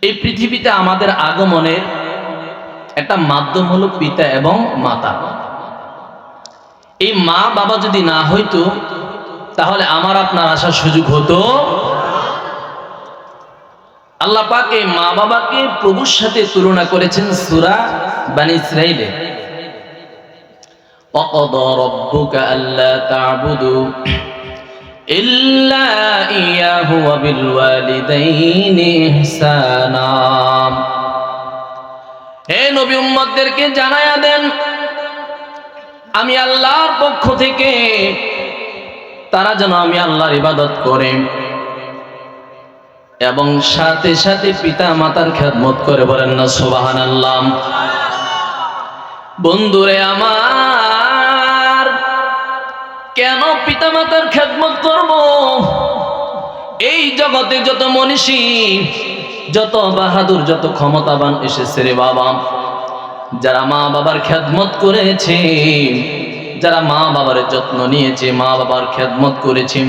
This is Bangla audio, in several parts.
এই পৃথিবীতে আমাদের আগমনের একটা মাধ্যম হলো পিতা এবং মাতা। এই মা বাবা যদি না হইতো তাহলে আমার আপনার আসার সুযোগ হতো। আল্লাহ পাক এই মা বাবাকে প্রভুর সাথে তুলনা করেছেন সূরা বনী ইসরাঈলে, ওয়াকাদা রাব্বুকা আল্লা তা'বুদু ইল্লা ইয়াহু ওয়া বিল ওয়ালিদাইনি ইহসানা। হে নবী উম্মতদেরকে জানায়া দেন, আমি আল্লাহর পক্ষ থেকে তারা যেন আমি আল্লাহর ইবাদত করে এবং সাথে সাথে পিতা মাতার খেদমত করে। বলেন না সুবহানাল্লাহ। বন্ধুরে আমার, কেন পিতা মাতার খেদমত করব? এই জগতে যত মনীষী, যত বাহাদুর, যত ক্ষমতাবান এসেছে রে বাবা, যারা মা বাবার খেদমত করেছে, যারা মা বাবার যত্ন নিয়েছে, মা বাবার খেদমত করেছে,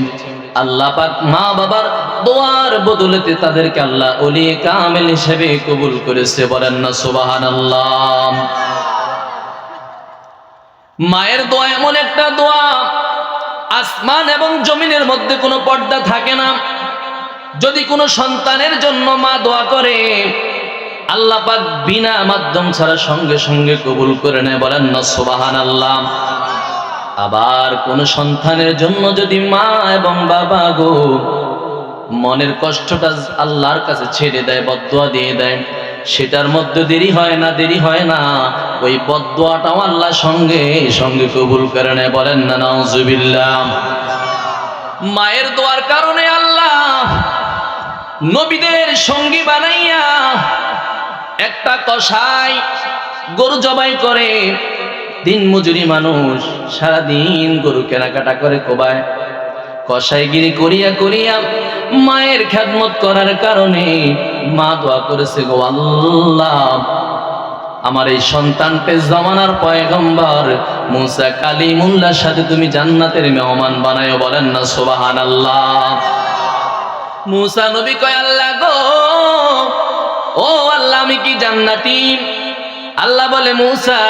আল্লাহ পাক মা বাবার দোয়ার বদলেতে তাদেরকে আল্লাহ ওলি কামেল হিসেবে কবুল করেছে। বলেন না সুবহানাল্লাহ। মায়ের দোয়া এমন একটা দোয়া, আসমান এবং জমিনের মধ্যে কোনো পর্দা থাকে না। যদি কোনো সন্তানের জন্য মা দোয়া করে, আল্লাহ পাক বিনা মাধ্যম ছাড়া সঙ্গে সঙ্গে কবুল করে নেয়। বলেন না সুবহানাল্লাহ। আবার কোন সন্তানের জন্য যদি মা এবং বাবা গো মনের কষ্টটা আল্লাহর কাছে ছেড়ে দেয়, বদদুয়া দিয়ে দেয়, সেটার মধ্যে দেরি হয় না, ওই বদদুয়াটাও আল্লাহ সঙ্গে সঙ্গে কবুল করে নেয়। বলেন না নাউজুবিল্লাহ। মায়ের দোয়ার কারণে আল্লাহ নবীদের সঙ্গী বানাইয়া একটা কসাই গরু জবাই করে, দিন মজুরি মানুষ সারাদিন গরু কেনাকাটা করে কোবায়, কসাইগিরি করিয়া করিয়া মায়ের খেদমত করার কারণে মা দোয়া করেছে, গো আল্লাহ আমার এই সন্তানকে জামানার পয়গম্বর মুসা কালিমুল্লাহর সাথে তুমি জান্নাতের মেহমান বানায়ো। বলেন না সুবহানাল্লাহ। মুসা নবী কয়, আল্লাহ গো, ও আল্লাহ আমি কি জান্নাতি? আল্লাহ বলে, মুসা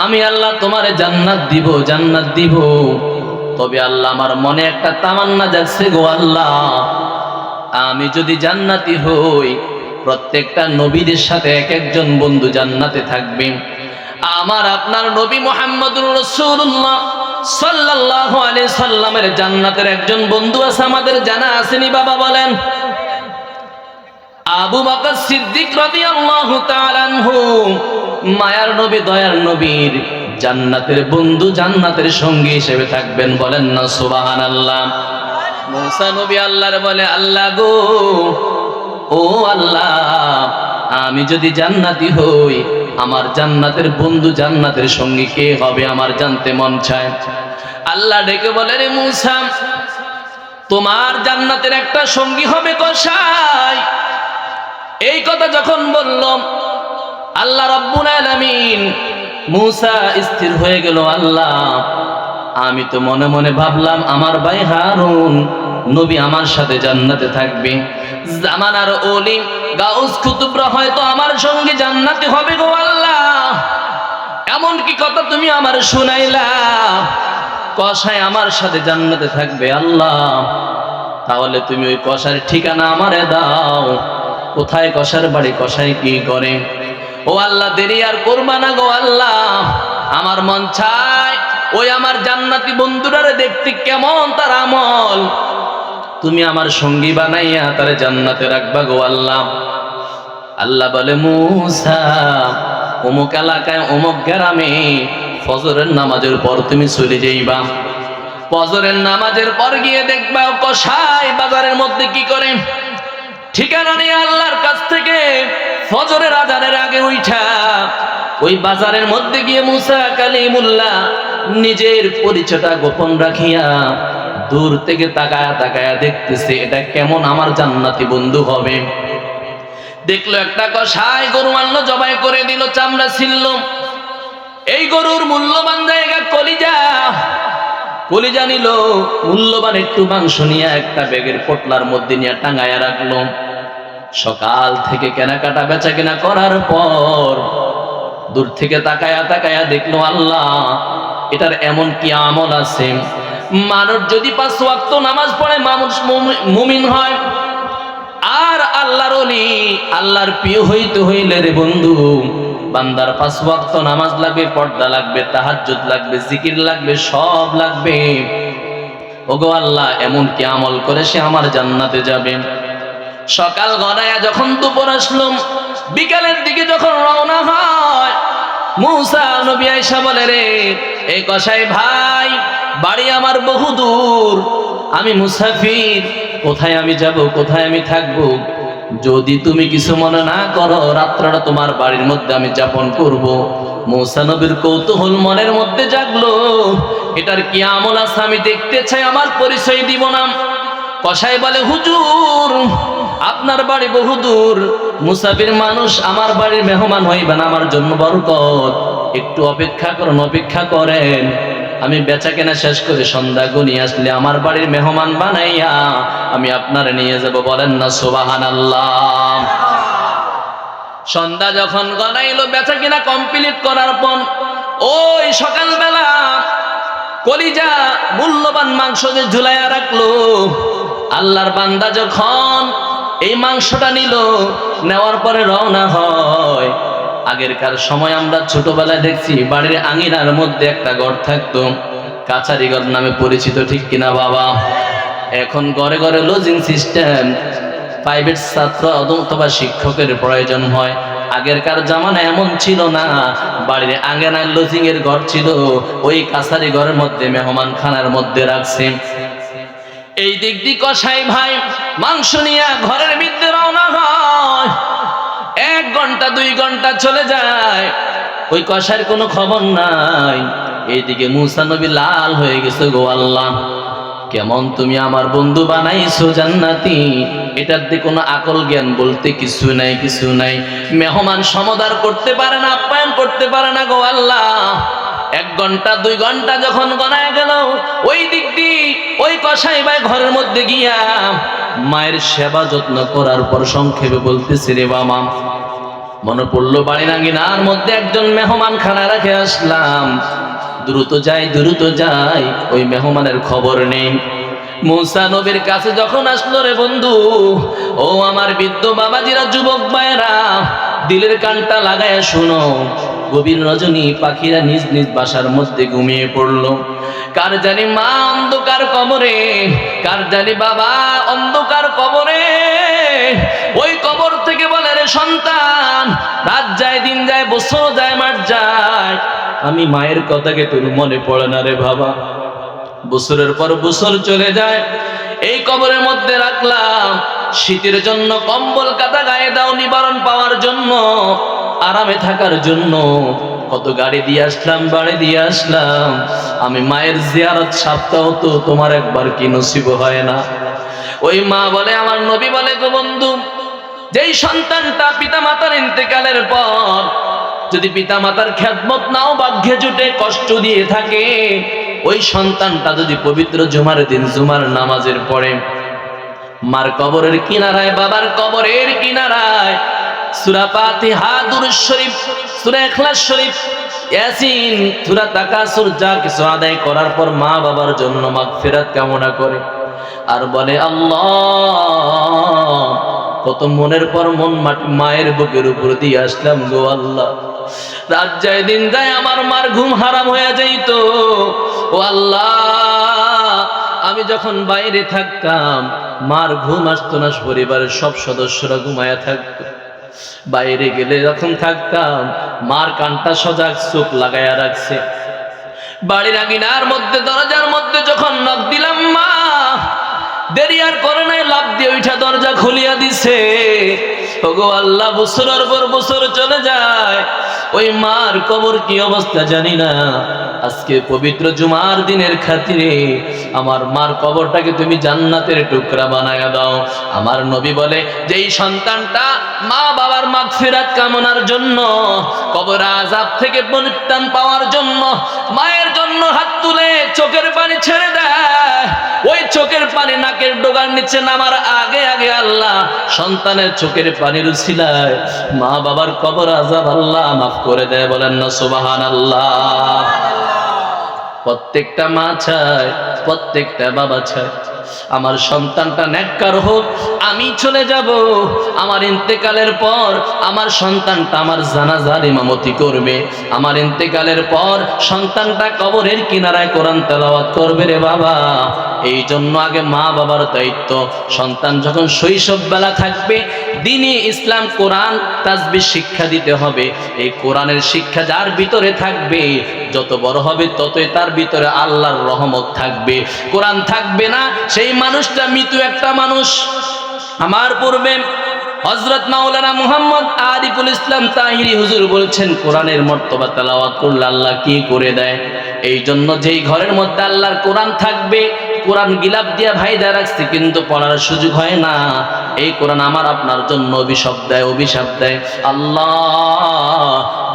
আমি আল্লাহ তোমারে জান্নাত দিব, তবে আল্লাহ আমার মনে একটা তামান্না জাগছে, গো আল্লাহ আমি যদি জান্নাতি হই, প্রত্যেকটা নবীদের সাথে এক একজন বন্ধু জান্নাতে থাকবে। আমার আপনার নবী মুহাম্মদুর রাসূলুল্লাহ সাল্লাল্লাহু আলাইহি সাল্লামের জান্নাতের একজন বন্ধু আছে, আমাদের জানা আসেনি বাবা? বলেন। আবু বকর সিদ্দিক রাদিয়াল্লাহু তাআলা আনহু, মায়ার নবী, দয়ার নবীর জান্নাতের বন্ধু, জান্নাতের সঙ্গী হিসেবে থাকবেন। বলেন না সুবহানাল্লাহ। মুসা নবী আল্লাহর বলে, আল্লাহ গো, ও আল্লাহ আমি যদি জান্নাতি হই, আমার জান্নাতের বন্ধু, জান্নাতের সঙ্গী কে হবে আমার জানতে মন চায়। আল্লাহ ডেকে বলে, রে মুসা তোমার জান্নাতের একটা সঙ্গী হবে কসাই। এই কথা যখন বললাম, আল্লাহ রাব্বুল আলামিন, মুসা স্থির হয়ে গেল। আল্লাহ আমি তো মনে মনে ভাবলাম আমার ভাই হারুন নবী আমার সাথে জান্নাতে থাকবে, জামানার ওলি গাউস কুতুবরা হয়তো আমার সঙ্গে জান্নাতে হবে। গো আল্লাহ এমন কি কথা তুমি আমার শুনাইলা, কসাই আমার সাথে জান্নাতে থাকবে? আল্লাহ তাহলে তুমি ওই কসার ঠিকানা আমারে দাও, কোথায় কসার বাড়ি, কসাই কি করে? ও আল্লাহ দেরি আর করবা না গো আল্লাহ, আমার মন চায় ওই আমার জান্নাতি বন্ধুরারে দেখতে কেমন তার আমল, তুমি আমার সঙ্গী বানাইয়া তারে জান্নাতে রাখবা গো আল্লাহ। আল্লাহ বলে, মুসা অমুক এলাকায় অমুক গ্রামে ফজরের নামাজের পর তুমি চলে যাইবা, ফজরের নামাজের পর গিয়ে দেখবা কসাই বাজারের মধ্যে কি করে। ঠিকানা নিয়ে আল্লাহর কাছ থেকে ফজরের আজানের আগে উঠা ওই বাজারের মধ্যে গিয়ে মুসা কালিমুল্লাহ নিজের পরিচয়টা গোপন রাখিয়া দূর থেকে তাকায়া তাকায়া দেখতেছে এটা কেমন আমার জান্নাতি বন্ধু হবে। দেখলো একটা কসাই গরু আনলো, জবাই করে দিল, চামড়া ছিলল। এই গরুর মূল্যবান জায়গা কলিজা নিল, মূল্যবান একটু মাংস নিয়ে একটা ব্যাগের পোটলার মধ্যে নিয়ে টাঙায়া রাখলো। সকাল থেকে কেনাকাটা বেচা কেনা করার পর দূর থেকে তাকায়া তাকায়া দেখলো, আল্লাহ এটার এমন কি আমল আছে? মানুষ যদি 5 ওয়াক্ত নামাজ পড়ে মানুষ মুমিন হয়। আর আল্লাহর ওলি, আল্লাহর প্রিয় হইতে হইলে রে বন্ধু, বান্দার 5 ওয়াক্ত নামাজ লাগবে, পর্দা লাগবে, তাহাজ্জুদ লাগবে, জিকির লাগবে, সব লাগবে। ওগো আল্লাহ, এমন কি আমল করে সে আমার জান্নাতে যাবে? সকাল গড়ায়া যখন দুপুর আসলো, বিকালের দিকে যখন রওনা হয়, মুসা নবী আয়েশা বলে, রে এই কসাই ভাই, বাড়ি আমার বহু দূর, আমি মুসাফির, কোথায় আমি যাব, কোথায় আমি থাকবো? যদি তুমি কিছু মনে না করো, রাত্রটা তোমার বাড়ির মধ্যে আমি যাপন করব। মুসা নবীর কৌতূহল মনের মধ্যে জাগলো, এটার কি আমল আছে আমি দেখতে চাই, আমার পরিচয় দিব না। কসাই বলে, হুজুর আপনার বাড়ি বহু দূর, মুসাফির মানুষ, আমার বাড়ির মেহমান হইবেন, আমার জন্য বরকত, একটু অপেক্ষা করুন, অপেক্ষা করেন, আমি বেচা কেনা শেষ করে সন্ধ্যা গনিয়ে আসলে আমার বাড়ির মেহমান বানাইয়া আমি আপনার নিয়ে যাব। বলেন না সুবহানাল্লাহ। সন্ধ্যা যখন গনাইলো, বেচা কেনা কমপ্লিট করার পর ওই সকালবেলা কলিজা মূল্যবান মাংস যে ঝুলাইয়া রাখলো, আল্লাহর বান্দা যখন এই মাংসটা নিল, নেওয়ার পরে রওনা হয়। আগেরকার সময় আমরা ছোটবেলায় দেখছি বাড়ির আঙিনার মধ্যে একটা ঘর থাকতো, কাছারি ঘর নামে পরিচিত, ঠিক কিনা বাবা? এখন ঘরে ঘরে লজিং সিস্টেম, প্রাইভেট ছাত্র অথবা শিক্ষকের প্রয়োজন হয়। আগেরকার জামানায় এমন ছিল না, বাড়ির আঙিনায় লজিং এর ঘর ছিল, ওই কাছারি ঘরের মধ্যে মেহমান খানার মধ্যে রাখছে। এই দিক দিয়ে কসাই ভাই মাংস নিয়ে ঘরের ভিতরে রওনা হয়। 1 ঘন্টা 2 ঘন্টা চলে যায়, ওই কসাইয়ের কোনো খবর নাই। এইদিকে মুসা নবী লাল হয়ে গেছে, গো আল্লাহ, কেমন তুমি আমার বন্ধু বানাইছো জান্নাতি, এটার দিয়ে কোনো আকল জ্ঞান বলতে কিছু নাই, কিছু নাই। মেহমান সমাদর করতে পারে না, আপ্যায়ন করতে পারে না, গো আল্লাহ। 1 ঘন্টা 2 ঘন্টা যখন গনায় গেল, ওই দিক দিয়ে ওই কসাই ভাই ঘরের মধ্যে গিয়া মায়ের সেবা যত্ন করার পর সংক্ষেপে বলতেছে, রে বাবা, মনে পড়লো বাড়ির আঙিনার মধ্যে একজন মেহমান খানা রেখে আসলাম, দ্রুত যাই, দ্রুত যাই, ওই মেহমানের খবর নেই। মুসা নবীর কাছে যখন আসলো, রে বন্ধু, ও আমার বৃদ্ধ বাবাজিরা, যুবক ভাইয়েরা, দিলের কানটা লাগায় শুনো, গভীর রজনী পাখিরা নিজ নিজ বাসার মধ্যে ঘুমিয়ে পড়লো। কার জানি মা অন্ধকার কবরে, কার জানি বাবা অন্ধকার কবরে। ওই কবর থেকে বলে, রে সন্তান, রাত যায়, দিন যায়, বছর যায়, মাস যায়, আমি মায়ের কথাকে তোর মনে পড়ে না রে বাবা। বছরের পর বছর চলে যায়, এই কবরের মধ্যে রাখলাম, শীতের জন্য কম্বল কাঁথা গায়ে দাও, নিবারণ পাওয়ার জন্য, আরামে থাকার জন্য। কত গাড়ি দিয়ে আসলাম, বাড়ি দিয়ে আসলাম, আমি মায়ের জিয়ারত সপ্তাহ তো তোমার একবার কি নসিব হয় না? ওই মা বলে, আমার নবী বলে, গো বন্ধু, যেই সন্তানটা পিতা মাতার ইন্তেকালের পর যদি পিতা মাতার খেদমত নাও ভাগ্যে জুটে কষ্ট দিয়ে থাকে, ওই সন্তানটা যদি পবিত্র জুমার দিন জুমার নামাজের পরে মার কবরের কিনারায়, বাবার কবরের কিনারায় সূরা ফাতিহা, দুরূদ শরীফ, সূরা ইখলাস শরীফ, ইয়াসিন, সূরা তাকাসুর যা কিছু আদায় করার পর মা বাবার জন্য মাগফিরাত কামনা করে আর বলে, আল্লাহ, কত মনের পর মন মায়ের বুকের উপর দিয়ে আসলাম, গো আল্লাহ, রাত যায়, দিন যায়, আমার মার ঘুম হারাম হয়ে যাইত। ও আল্লাহ, আমি যখন বাইরে থাকতাম মার ঘুম আসতো না, পরিবারের সব সদস্যরা ঘুমায়া থাকতো। বাইরে গেলে যখন থাকতাম মার কানটা সজাগ, চোখ লাগাইয়া রাখছে। বাড়ির আঙিনার মধ্যে দরজার মধ্যে যখন নক দিলাম, মা দেরি আর করে নাই, লাফ দিয়ে উঠা দরজা খুলিয়া দিছে। ওগো আল্লাহ, বছরের পর বছর চলে যায়, ওই মার কবর কি অবস্থা জানি না। আজকে পবিত্র জুমার দিনের খাতিরে আমার মার কবরটাকে তুমি জান্নাতের টুকরা বানায় দাও। আমার নবী বলে, যেই সন্তানটা মা বাবার মাগফিরাত কামনার জন্য, কবর আযাব থেকে পরিত্রাণ পাওয়ার জন্য মায়ের জন্য হাত তুলে চোখের পানি ছেড়ে দেয়, ওই চোখের পানি নাকের ডগার নিচে নামার আগে আগে আল্লাহ সন্তানের চোখের পানির উসিলায় মা বাবার কবর আযাব আল্লাহ মাফ করে দেয়। বলেন না সুবহানাল্লাহ। প্রত্যেকটা মা চায়, প্রত্যেকটা বাবা চায় আমার সন্তানটা নেককার হোক, আমি চলে যাব, আমার ইন্তেকালের পর আমার সন্তানটা আমার জানাজার ইমামতি করবে, আমার ইন্তেকালের পর সন্তানটা কবরের কিনারায় কোরআন তেলাওয়াত করবে রে বাবা। এই জন্য আগে মা বাবার দায়িত্ব, সন্তান যখন শৈশব বেলা থাকবে দ্বীনি ইসলাম কোরআন তাসবিহ শিক্ষা দিতে হবে। এই কোরআনের শিক্ষা যার ভিতরে থাকবে যত বড় হবে ততই তার ভিতরে আল্লাহর রহমত থাকবে। কোরআন থাকবে না সেই মানুষটা মৃত্যু একটা মানুষ। আমার পূর্বে হযরত মাওলানা মুহাম্মদ আরিফুল ইসলাম তাহিরি হুজুর বলছেন, কোরআনের মর্তবা তেলাওয়াত করলে আল্লাহ কি করে দেয়। এই জন্য যেই ঘরের মধ্যে আল্লাহর কোরআন থাকবে, কোরআন গিলাপ দিয়া ভাইদা রাখছে কিন্তু পড়ার সুযোগ হয় না, এই কোরআন আমার আপনার জন্য অভিশাপ দেয়, অভিশাপ দেয়। আল্লাহ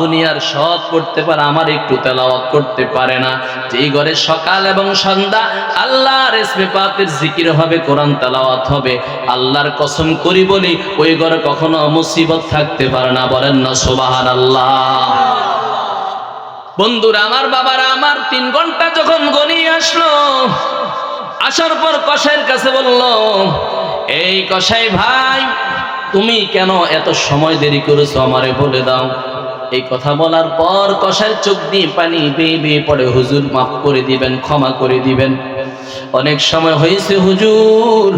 দুনিয়ার সব করতে পারে, আমার একটু তেলাওয়াত করতে পারে না। যেই ঘরে সকাল এবং সন্ধ্যা আল্লাহর ইসমে পাকের জিকির হবে, কোরআন তেলাওয়াত হবে, আল্লাহর কসম করি বলি ওই ঘরে কখনো মুসিবত থাকতে পারে না। বলেন না সুবহানাল্লাহ। বন্ধুরা আমার, বাবারা আমার, 3 ঘন্টা যখন গনিয়ে আসলো, আসার পর কসাইয়ের কাছে বলল, এই কসাই ভাই তুমি কেন এত সময় দেরি করেছো আমারে বলে দাও। এই কথা বলার পর কসাইয়ের চোখ দিয়ে পানি বেয়ে বেয়ে পড়ে, হুজুর মাফ করে দিবেন, ক্ষমা করে দিবেন, অনেক সময় হয়েছে হুজুর,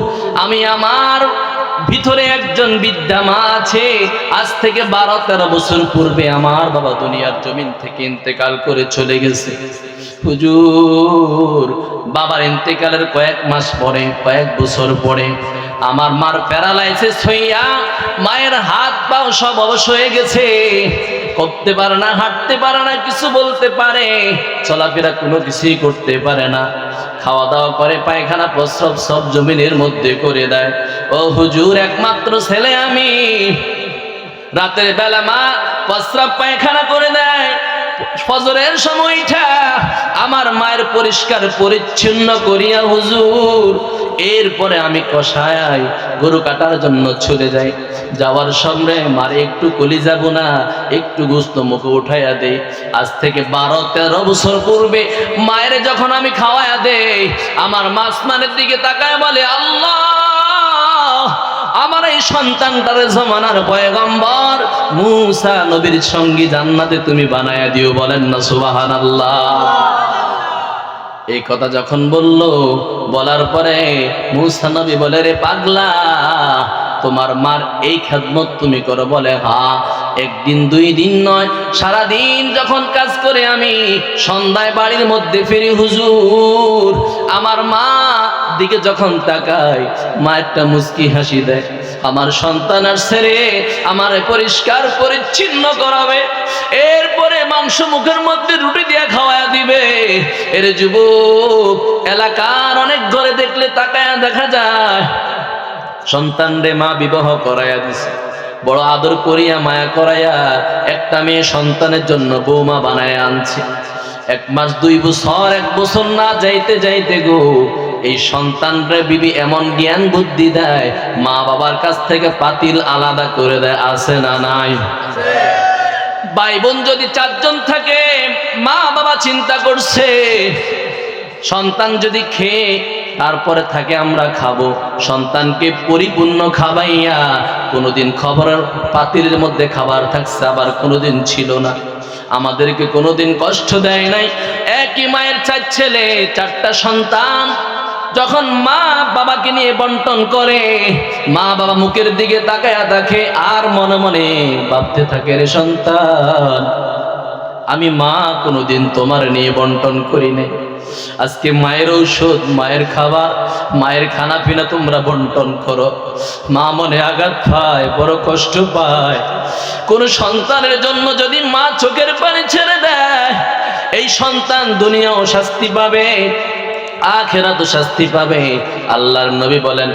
আমি আমার ভিতরে একজন বৃদ্ধা মা আছে, আজ থেকে 12-13 বছর পূর্বে আমার বাবা দুনিয়ার জমিন থেকে ইন্তেকাল করে চলে গেছে। হুজুর বাবার ইন্তেকালের কয়েক মাস পরে, কয়েক বছর পরে আমার মার প্যারালাইসিস হইয়া মায়ের হাত পাও সব অবশ হয়ে গেছে, করতে পারে না, হাঁটতে পারে না, কিছু বলতে পারে, চলাফেরা কোনো কিছুই করতে পারে না, খাওয়া দাওয়া করে, পায়খানা প্রস্রাব সব জমিনের মধ্যে করে দেয়। ও হুজুর একমাত্র ছেলে আমি, রাতের বেলা মা প্রস্রাব পায়খানা করে দেয়, ফজরের সময়টা আমার মায়ের পরিষ্কার পরিচ্ছন্ন করিয়া হুজুর এরপরে আমি কষায় গরু কাটার জন্য চলে যাই। যাওয়ার সময় মারে একটু কলিজা বোনা, একটু গোশত মুখে উঠাইয়া দেই। আজ থেকে 12-13 বছর পূর্বে মায়ের যখন আমি খাওয়াইয়া দেই, আমার মা আসমানের দিকে তাকায় বলে, আল্লাহ আমার এই সন্তানটারে জমানার পয়গম্বর মুসা নবীর সঙ্গী জান্নাতে তুমি বানায়া দিও। বলেন না সুবহানাল্লাহ। এই কথা যখন বলল, বলার পরে মুসা নবী বলে, রে পাগলা তোমার মার এই খেদমত তুমি করো? বলে হ্যাঁ, 1 দিন 2 দিন নয়, সারাদিন যখন কাজ করে আমি সন্ধ্যায় বাড়ির মধ্যে ফিরি হুজুর, আমার মা দিকে যখন তাকাই মা একটা মুচকি হাসি দেয়, আমার সন্তান আর ছেড়ে আমার পরিষ্কার পরিচ্ছন্ন করাবে, এরপরে মাংস মুখের মধ্যে রুটি দিয়ে খাওয়ায়া দিবে। এর যুবক এলাকার অনেক ঘরে দেখলে তাকায়া দেখা যায় সন্তান রে মা বিবাহ করাইয়া দিছে, বড় আদর করিয়া মায়া করাইয়া একটা মেয়ে সন্তানের জন্য বৌমা বানায় আনছে। 1 মাস 2 বছর 1 বছর না যাইতে যাইতে গো এই সন্তান রে বিবি এমন জ্ঞান বুদ্ধি দেয়, মা বাবার কাছ থেকে পাতিল আলাদা করে দেয়। আছে না নাই? ভাই বোন যদি 4 জন থাকে, মা বাবা চিন্তা করছে সন্তান যদি খেয়ে তারপরে থাকে আমরা খাবো, সন্তানকে পরিপূর্ণ খাবাইয়া, কোনোদিন খবরের পাতিলের মধ্যে খাবার থাকছে, আবার কোনোদিন ছিল না, আমাদেরকে কোনোদিন কষ্ট দেয় নাই। একই মায়ের 4 ছেলে 4টা সন্তান, যখন মা বাবাকে নিয়ে বন্টন করে, মা বাবা মুখের দিকে তাকায়া দেখে আর মনে মনে ভাবতে থাকে, রে সন্তান আমি মা কোনোদিন তোমার নিয়ে বন্টন করি নাই, আজকে মায়ের ঔষধ, মায়ের খাবার, মায়ের খানা পিনা তোমরা বন্টন করো। মা মনে আঘাত পায়, বড় কষ্ট পায়। কোন সন্তানের জন্য যদি মা চোখের পানি ছেড়ে দেয়, এই সন্তান দুনিয়াও শাস্তি পাবে, আখিরাতেও শাস্তি পাবে। আল্লাহর নবী বলেন,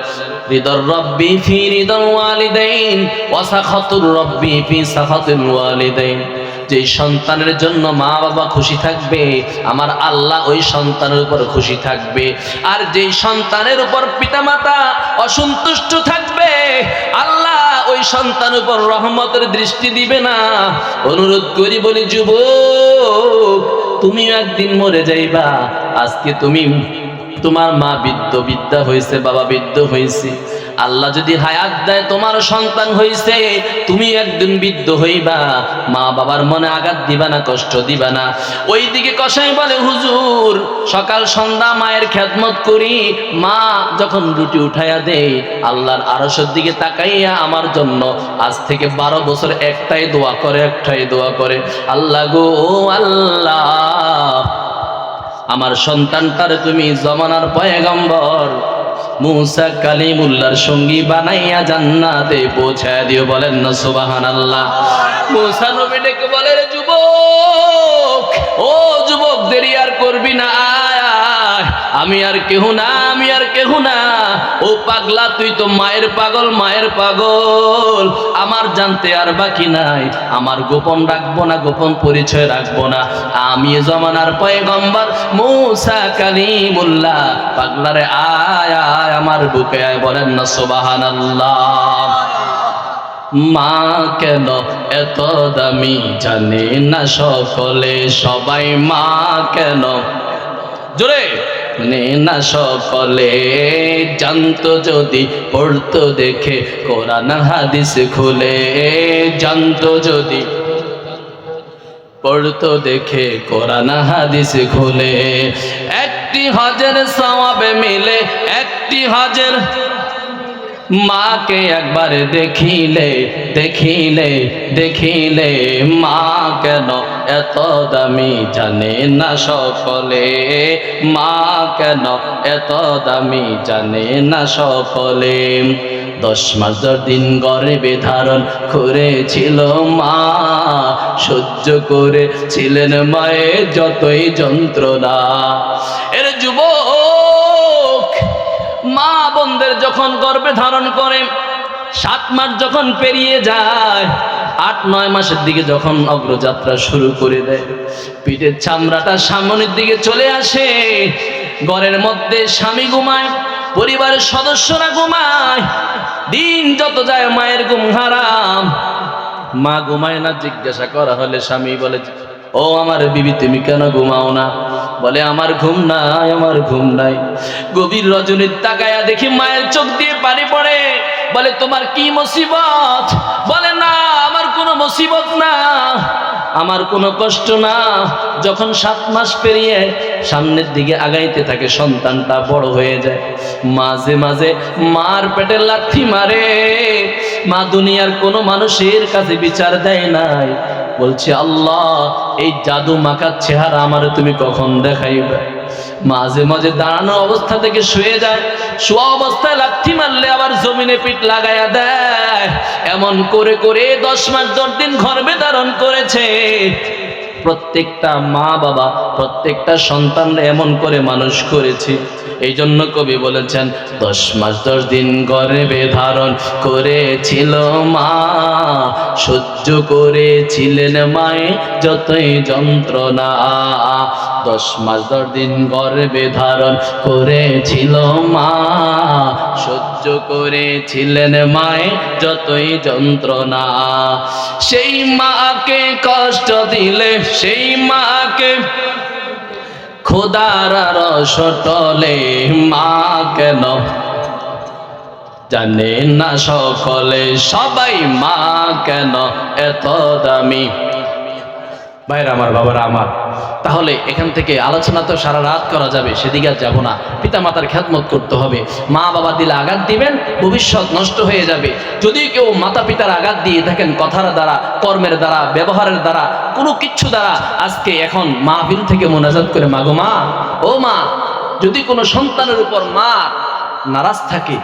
রিদর রব্বি ফি রিদল ওয়ালিদাইন ওয়া সাখাতুর রব্বি ফি সাখাতিল ওয়ালিদাইন। যে সন্তানের জন্য মা বাবা খুশি থাকবে, আমার আল্লাহ ওই সন্তানের উপর খুশি থাকবে। আর যে সন্তানের উপর পিতামাতা অসন্তুষ্ট থাকবে, আল্লাহ ওই সন্তানের উপর রহমতের দৃষ্টি দিবে না। অনুরোধ করি বলি, যুবক, তুমিও একদিন মরে যাইবা। আজকে তোমার মা বিদ্যা হয়েছে, বাবা বৃদ্ধ হয়েছে, আল্লাহ যদি হায়াত দেয় তোমার সন্তান হয়েছে, তুমি একদিন বৃদ্ধ হইবা। মা বাবার মনে আঘাত দিবা না, কষ্ট দিবা না। ওইদিকে কসাই বলে, হুজুর সকাল সন্ধ্যা মায়ের খেদমত করি, মা যখন রুটি উঠাইয়া দেয় আল্লাহর আরশের দিকে তাকাইয়া আমার জন্য আজ থেকে 12 বছর একটাই দোয়া করে, আল্লাহ গো আল্লাহ, আমার সন্তানটার তুমি জমানার পয়গম্বর মুসা কালিমুল্লাহর সঙ্গী বানাইয়া জান্নাতে পৌঁছায় দিও। বলেন না সুবহানাল্লাহ। মুসা নবী ডেকে বলে, রে যুবক, ও যুবক, দেরি আর করবি না, আয় আয়, আমি আর কেহ না। ও পাগলা, তুই তো মায়ের পাগল, আমার জানতে আর বাকি নাই। আমার গোপন রাখবো না, গোপন পরিচয় রাখবো না। আমি জমানার পয়গম্বর মুসা কালিমুল্লাহ। পাগলারে আয় আয়, আমার বুকে আয়। বলেন না সুবহানাল্লাহ। মা কেন এত দামি জানে না সকলে, সবাই মা কেন জোরে নে না সকলে, জানতো যদি পড়তো দেখে কোরআন হাদিস খুলে, জানতো যদি পড়তো দেখে কোরআন হাদিস খুলে। একটি হজের সওয়াবে মিলে, একটি হজের, মাকে একবার দেখিলে মা কেন এত দামি জানে না সকলে, মা কেন এত দামি জানে না সকলে। 10 মাস 10 দিন গর্ভে ধারণ করেছিল মা, সহ্য করেছিলেন মায়ের যতই যন্ত্রণা। এর যুবক, মা বোনদের যখন গর্ভে ধারণ করে 7 মাস যখন পেরিয়ে যায়, 8-9 মাসের দিকে যখন অগ্রযাত্রা শুরু করে দেয়, পিঠের চামড়াটা সামনের দিকে চলে আসে। ঘরের মধ্যে স্বামী ঘুমায়, পরিবারের সদস্যরা ঘুমায়, দিন যত যায় মায়ের ঘুম হারাম। মা ঘুমায় না, জিজ্ঞাসা করা হলে স্বামী বলে, ও আমার বিবি, তুমি কেন ঘুমাও না? বলে, আমার ঘুম নাই। গভীর রজনীর তাকায়া দেখি মায়ের চোখ দিয়ে পানি পড়ে। বলে, তোমার কি মুসিবত? বলে, না, আমার কোনো মুসিবত না, আমার কোনো কষ্ট না। যখন 7 মাস পেরিয়ে সামনের দিকে আগাইতে থাকে, সন্তানটা বড় হয়ে যায়, মাঝে মাঝে মার পেটে লাথি মারে। মা দুনিয়ার কোনো মানুষের কাছে বিচার দেয় নাই, বলছে, আল্লাহ, এই জাদু মাখা চেহারা আমার তুমি কখন দেখাইবে? মাঝে মাঝে দাঁড়ানো অবস্থা থেকে শুয়ে যায়, শোয়া অবস্থায় লাথি মারলে আবার জমিনে পিঠ লাগাইয়া দেয়। এমন করে 10 মাস 10 দিন গর্ভে ধারণ করেছে। প্রত্যেকটা মা বাবা প্রত্যেকটা সন্তানরা এমন করে মানুষ করেছে। এই জন্য কবি বলেছেন, 10 মাস 10 দিন গর্ভে ধারণ করেছিল মা, সহ্য করেছিলেন মায়ে যতই যন্ত্রণা। 10 মাস 10 দিন গর্ভে ধারণ করেছিল মা, সহ্য করেছিলেন মায়ে যতই যন্ত্রণা। সেই মাকে কষ্ট দিলে, সেই মাকে খোদার রসটলে, মা কেন জানে না সকলে, সবাই মা কেন এত দামি। ভাইরা আমার, বাবারা আমার, তাহলে এখান থেকে আলোচনা তো সারা রাত করা যাবে, সেদিকে আর যাবো না। পিতা মাতার খেদমত করতে হবে। মা বাবা দিলে আঘাত দিবেন, ভবিষ্যৎ নষ্ট হয়ে যাবে। যদি কেউ মাতা পিতার আঘাত দিয়ে থাকেন, কথার দ্বারা, কর্মের দ্বারা, ব্যবহারের দ্বারা, কোনো কিচ্ছু দ্বারা, আজকে এখন মাহফিল থেকে মোনাজাত করে, মাগো মা, ও মা, যদি কোনো সন্তানের উপর মা নারাজ থাকে,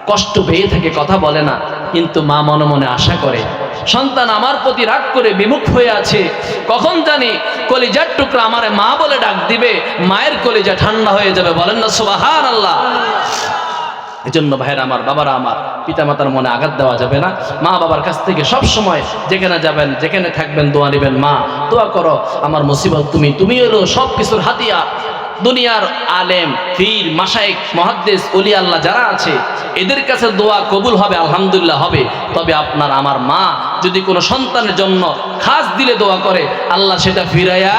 কষ্ট পেয়ে থাকে, কথা বলে না, কিন্তু মা মনে মনে আশা করে সন্তান আমার প্রতি রাগ করে বিমুখ হয়ে আছে, কখন জানি কলিজার টুকরা আমারে মা বলে ডাক দিবে, মায়ের কলিজা ঠান্ডা হয়ে যাবে। বলেন না সুবহানাল্লাহ। এজন্য ভাইয়েরা আমার, বাবারা আমার, পিতামাতার মনে আঘাত দেওয়া যাবে না। মা বাবার কাছ থেকে সব সময় যেখানে যাবেন, যেখানে থাকবেন, দোয়া নেবেন। মা, দোয়া করো, আমার মুসিবত তুমি হলো সব কিছুর হাতিয়ার। দুনিয়ার আলেম, পীর, মাশায়েখ, মুহাদ্দিস, ওলি আল্লাহ যারা আছে, এদের কাছে দোয়া কবুল হবে, আলহামদুলিল্লাহ হবে। তবে আপনার আমার মা যদি কোনো সন্তানের জন্য খাস দিলে দোয়া করে, আল্লাহ সেটা ফিরাইয়া